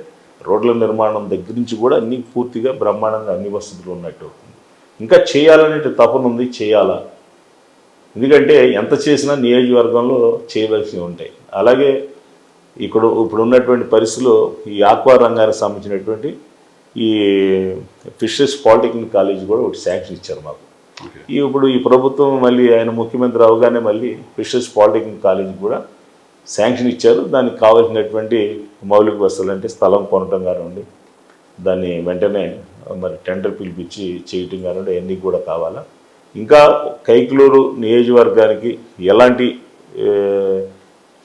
రోడ్ల నిర్మాణం దగ్గర నుంచి కూడా అన్ని పూర్తిగా బ్రహ్మాండంగా అన్ని వసతులు ఉన్నట్టు అవుతుంది. ఇంకా చేయాలనే తపన ఉంది, చేయాలా. ఎందుకంటే ఎంత చేసినా నియోజకవర్గంలో చేయవలసినవి ఉంటాయి. అలాగే ఇప్పుడు ఉన్నటువంటి పరిస్థితిలో ఈ ఆక్వా రంగానికి సంబంధించినటువంటి ఈ ఫిషరీస్ పాలిటెక్నిక్ కాలేజ్ కూడా ఒకటి శాంక్షన్ ఇచ్చారు మాకు. ఇప్పుడు ఈ ప్రభుత్వం మళ్ళీ ఆయన ముఖ్యమంత్రి అవగానే మళ్ళీ ఫిషరీస్ పాలిటెక్నిక్ కాలేజ్ కూడా శాంక్షన్ ఇచ్చారు. దానికి కావాల్సినటువంటి మౌలిక వసతులు అంటే స్థలం కొనటం కానివ్వండి, దాన్ని వెంటనే మరి టెండర్ పిలిపించి చేయటం కానివ్వండి, అన్నీ కూడా కావాలా. ఇంకా కైకలూరు నియోజకవర్గానికి ఎలాంటి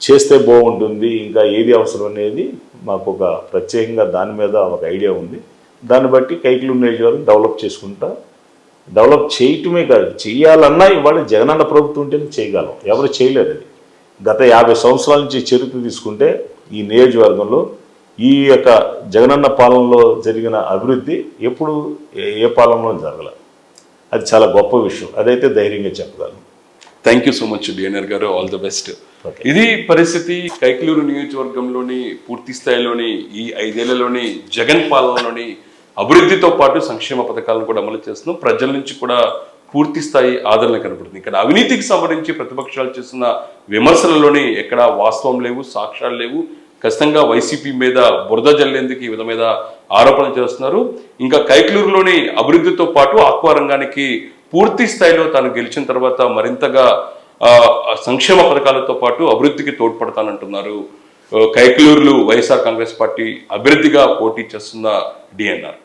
చేస్తే బాగుంటుంది, ఇంకా ఏది అవసరం అనేది మాకు ఒక ప్రత్యేకంగా దాని మీద ఒక ఐడియా ఉంది. దాన్ని బట్టి కైకలూరు నియోజకవర్గం డెవలప్ చేయటమే కాదు, చేయాలన్నా ఇవాళ జగనన్న ప్రభుత్వం ఉంటేనే చేయగలం, ఎవరు చేయలేరు. అది గత 50 సంవత్సరాల నుంచి చరిత్ర తీసుకుంటే ఈ నియోజకవర్గంలో ఈ యొక్క జగనన్న పాలనలో జరిగిన అభివృద్ధి ఎప్పుడు ఏ పాలనలో జరగలేదు. అది చాలా గొప్ప విషయం. అదైతే ధైర్యంగా చెప్పగలను. Thank you so much DNR గారు, ఆల్ ద బెస్ట్. ఇది పరిస్థితి. కైకలూరు నియోజకవర్గంలోని పూర్తి స్థాయిలోని ఈ 5 ఏళ్లలోని జగన్ పాలనలోని అభివృద్ధితో పాటు సంక్షేమ పథకాలను కూడా అమలు చేస్తున్నాం. ప్రజల నుంచి కూడా పూర్తి స్థాయి ఆదరణ కనబడుతుంది. ఇక్కడ అవినీతికి సంబంధించి ప్రతిపక్షాలు చేస్తున్న విమర్శలలోని ఎక్కడా వాస్తవం లేవు, సాక్ష్యాలు లేవు. ఖచ్చితంగా వైసీపీ మీద బురద జల్లేందుకు ఈ విధమైన ఆరోపణలు చేస్తున్నారు. ఇంకా కైకలూరులోని అభివృద్ధితో పాటు ఆక్వా రంగానికి పూర్తి స్థాయిలో తాను గెలిచిన తర్వాత మరింతగా సంక్షేమ పథకాలతో పాటు అభివృద్ధికి తోడ్పడతానంటున్నారు కైకలూరులో వైఎస్ఆర్ కాంగ్రెస్ పార్టీ అభ్యర్థిగా పోటీ చేస్తున్న డిఎన్ఆర్.